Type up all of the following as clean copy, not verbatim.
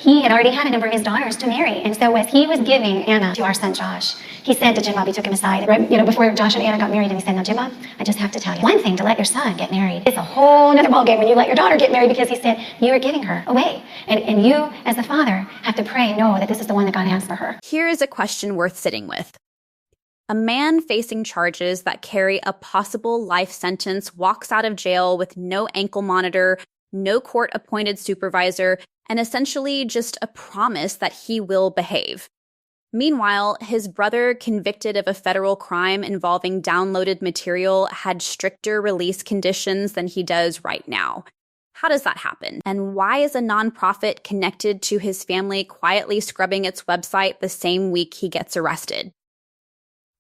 he had already had a number of his daughters to marry. And so as he was giving Anna to our son Josh, he said to Jim Bob, he took him aside, before Josh and Anna got married, and he said, now Jim Bob, I just have to tell you, one thing to let your son get married, it's a whole other ballgame when you let your daughter get married, because he said, you are giving her away. And you, as the father, have to pray, know that this is the one that God has for her. Here is a question worth sitting with. A man facing charges that carry a possible life sentence walks out of jail with no ankle monitor, no court-appointed supervisor, and essentially just a promise that he will behave. Meanwhile, his brother, convicted of a federal crime involving downloaded material, had stricter release conditions than he does right now. How does that happen? And why is a nonprofit connected to his family quietly scrubbing its website the same week he gets arrested?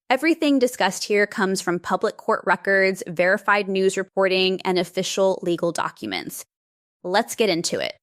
Everything discussed here comes from public court records, verified news reporting, and official legal documents. Let's get into it.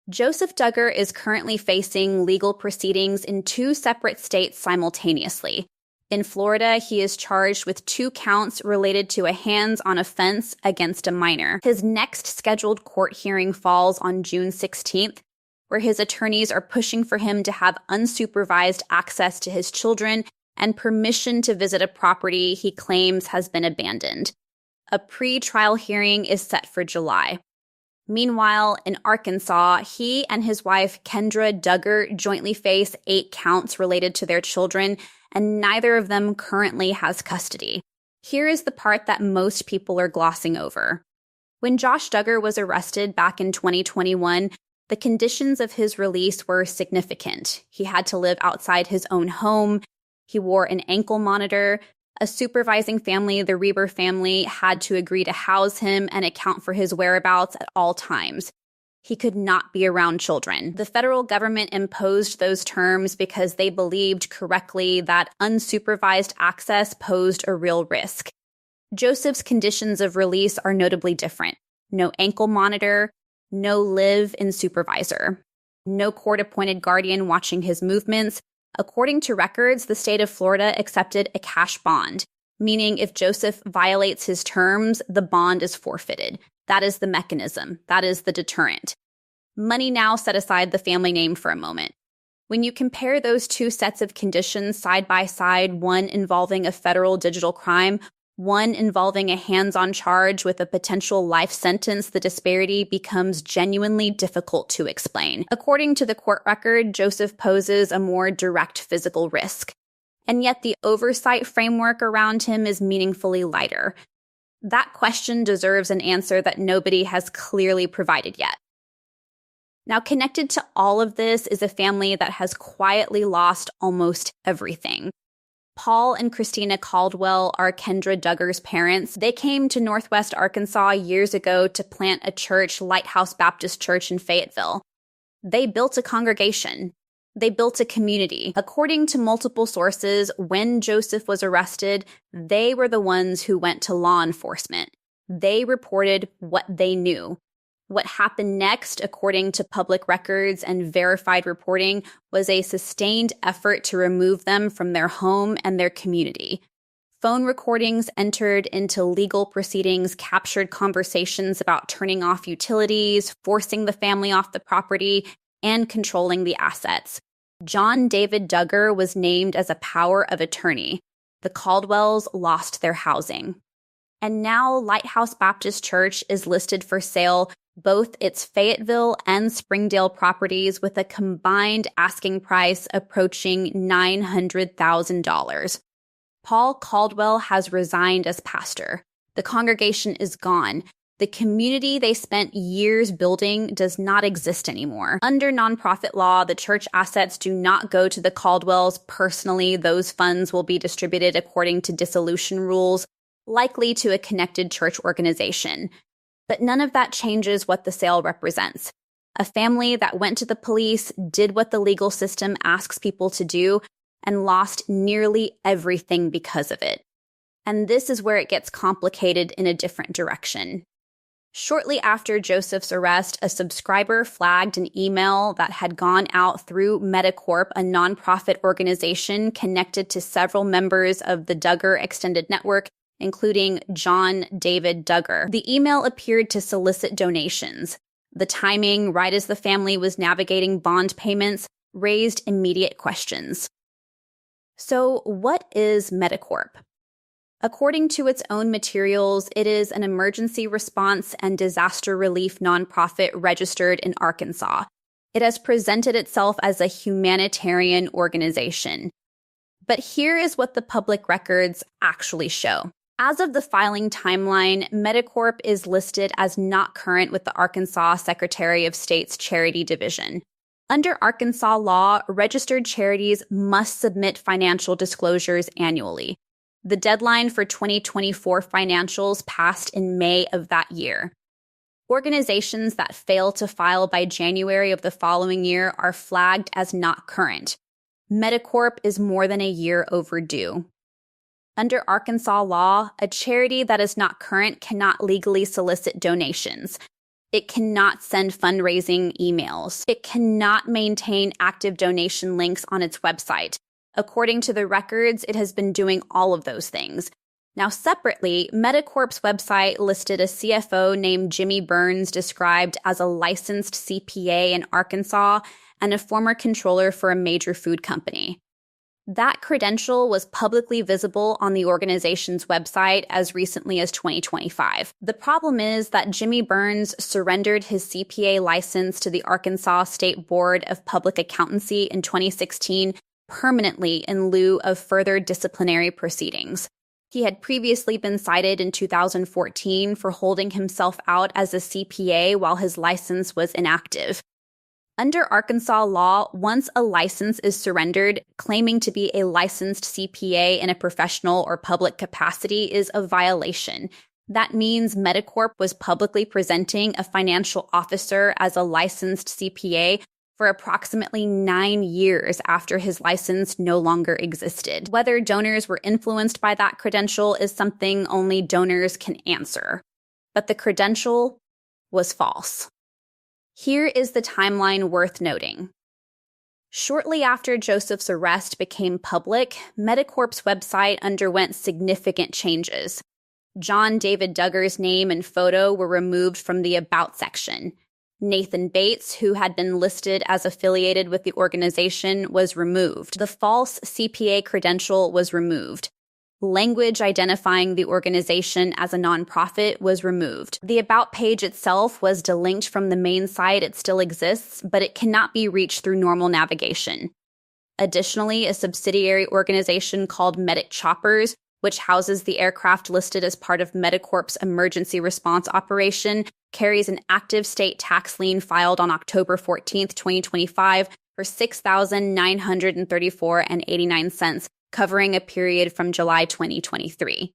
Joseph Duggar is currently facing legal proceedings in 2 separate states simultaneously. In Florida, he is charged with 2 counts related to a hands-on offense against a minor. His next scheduled court hearing falls on June 16th, where his attorneys are pushing for him to have unsupervised access to his children and permission to visit a property he claims has been abandoned. A pre-trial hearing is set for July. Meanwhile, in Arkansas, he and his wife, Kendra Duggar, jointly face 8 counts related to their children, and neither of them currently has custody. Here is the part that most people are glossing over. When Josh Duggar was arrested back in 2021, the conditions of his release were significant. He had to live outside his own home. He wore an ankle monitor. A supervising family, the Reber family, had to agree to house him and account for his whereabouts at all times. He could not be around children. The federal government imposed those terms because they believed correctly that unsupervised access posed a real risk. Joseph's conditions of release are notably different. No ankle monitor, no live-in supervisor, no court-appointed guardian watching his movements. According to records, the state of Florida accepted a cash bond, meaning if Joseph violates his terms, the bond is forfeited. That is the mechanism. That is the deterrent. Money now set aside the family name for a moment. When you compare those 2 sets of conditions side by side, one involving a federal digital crime, one involving a hands-on charge with a potential life sentence, the disparity becomes genuinely difficult to explain. According to the court record, Joseph poses a more direct physical risk, and yet the oversight framework around him is meaningfully lighter. That question deserves an answer that nobody has clearly provided yet. Now, connected to all of this is a family that has quietly lost almost everything. Paul and Christina Caldwell are Kendra Duggar's parents. They came to Northwest Arkansas years ago to plant a church, Lighthouse Baptist Church in Fayetteville. They built a congregation. They built a community. According to multiple sources, when Joseph was arrested, they were the ones who went to law enforcement. They reported what they knew. What happened next, according to public records and verified reporting, was a sustained effort to remove them from their home and their community. Phone recordings entered into legal proceedings captured conversations about turning off utilities, forcing the family off the property, and controlling the assets. John David Duggar was named as a power of attorney. The Caldwells lost their housing. And now Lighthouse Baptist Church is listed for sale, both its Fayetteville and Springdale properties, with a combined asking price approaching $900,000. Paul Caldwell has resigned as pastor. The congregation is gone. The community they spent years building does not exist anymore. Under nonprofit law, the church assets do not go to the Caldwells personally. Those funds will be distributed according to dissolution rules, likely to a connected church organization. But none of that changes what the sale represents. A family that went to the police, did what the legal system asks people to do, and lost nearly everything because of it. And this is where it gets complicated in a different direction. Shortly after Joseph's arrest, a subscriber flagged an email that had gone out through Metacorp, a nonprofit organization connected to several members of the Duggar Extended Network, including John David Duggar. The email appeared to solicit donations. The timing, right as the family was navigating bond payments, raised immediate questions. So, what is Metacorp? According to its own materials, it is an emergency response and disaster relief nonprofit registered in Arkansas. It has presented itself as a humanitarian organization. But here is what the public records actually show. As of the filing timeline, Metacorp is listed as not current with the Arkansas Secretary of State's Charity Division. Under Arkansas law, registered charities must submit financial disclosures annually. The deadline for 2024 financials passed in May of that year. Organizations that fail to file by January of the following year are flagged as not current. Metacorp is more than a year overdue. Under Arkansas law, a charity that is not current cannot legally solicit donations. It cannot send fundraising emails. It cannot maintain active donation links on its website. According to the records, it has been doing all of those things. Now, separately, Metacorp's website listed a CFO named Jimmy Burns described as a licensed CPA in Arkansas and a former controller for a major food company. That credential was publicly visible on the organization's website as recently as 2025. The problem is that Jimmy Burns surrendered his CPA license to the Arkansas State Board of Public Accountancy in 2016 permanently in lieu of further disciplinary proceedings. He had previously been cited in 2014 for holding himself out as a CPA while his license was inactive. Under Arkansas law, once a license is surrendered, claiming to be a licensed CPA in a professional or public capacity is a violation. That means Metacorp was publicly presenting a financial officer as a licensed CPA for approximately 9 years after his license no longer existed. Whether donors were influenced by that credential is something only donors can answer. But the credential was false. Here is the timeline worth noting. Shortly after Joseph's arrest became public, Metacorp's website underwent significant changes. John David Duggar's name and photo were removed from the About section. Nathan Bates, who had been listed as affiliated with the organization, was removed. The false CPA credential was removed. Language identifying the organization as a nonprofit was removed. The About page itself was delinked from the main site. It still exists, but it cannot be reached through normal navigation. Additionally, a subsidiary organization called Medic Choppers, which houses the aircraft listed as part of Metacorp's emergency response operation, carries an active state tax lien filed on October 14, 2025 for $6,934.89, covering a period from July 2023.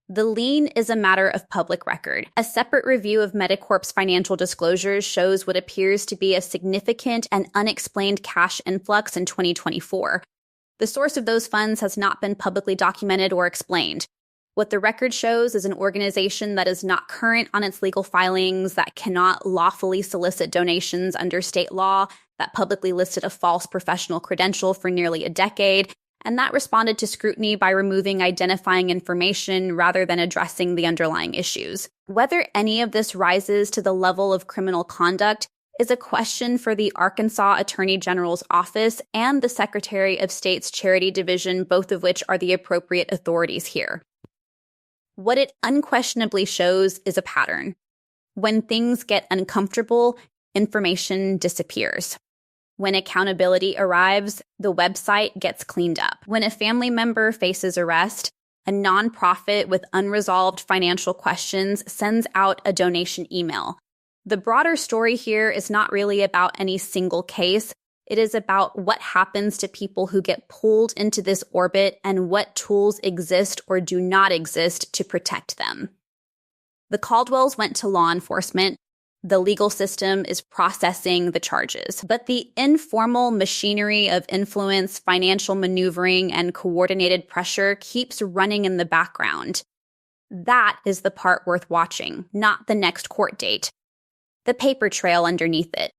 The lien is a matter of public record. A separate review of Metacorp's financial disclosures shows what appears to be a significant and unexplained cash influx in 2024. The source of those funds has not been publicly documented or explained. What the record shows is an organization that is not current on its legal filings, that cannot lawfully solicit donations under state law, that publicly listed a false professional credential for nearly a decade, and that responded to scrutiny by removing identifying information rather than addressing the underlying issues. Whether any of this rises to the level of criminal conduct is a question for the Arkansas Attorney General's office and the Secretary of State's Charity Division, both of which are the appropriate authorities here. What it unquestionably shows is a pattern. When things get uncomfortable, information disappears. When accountability arrives, the website gets cleaned up. When a family member faces arrest, a nonprofit with unresolved financial questions sends out a donation email. The broader story here is not really about any single case. It is about what happens to people who get pulled into this orbit and what tools exist or do not exist to protect them. The Caldwells went to law enforcement. The legal system is processing the charges. But the informal machinery of influence, financial maneuvering, and coordinated pressure keeps running in the background. That is the part worth watching, not the next court date. The paper trail underneath it.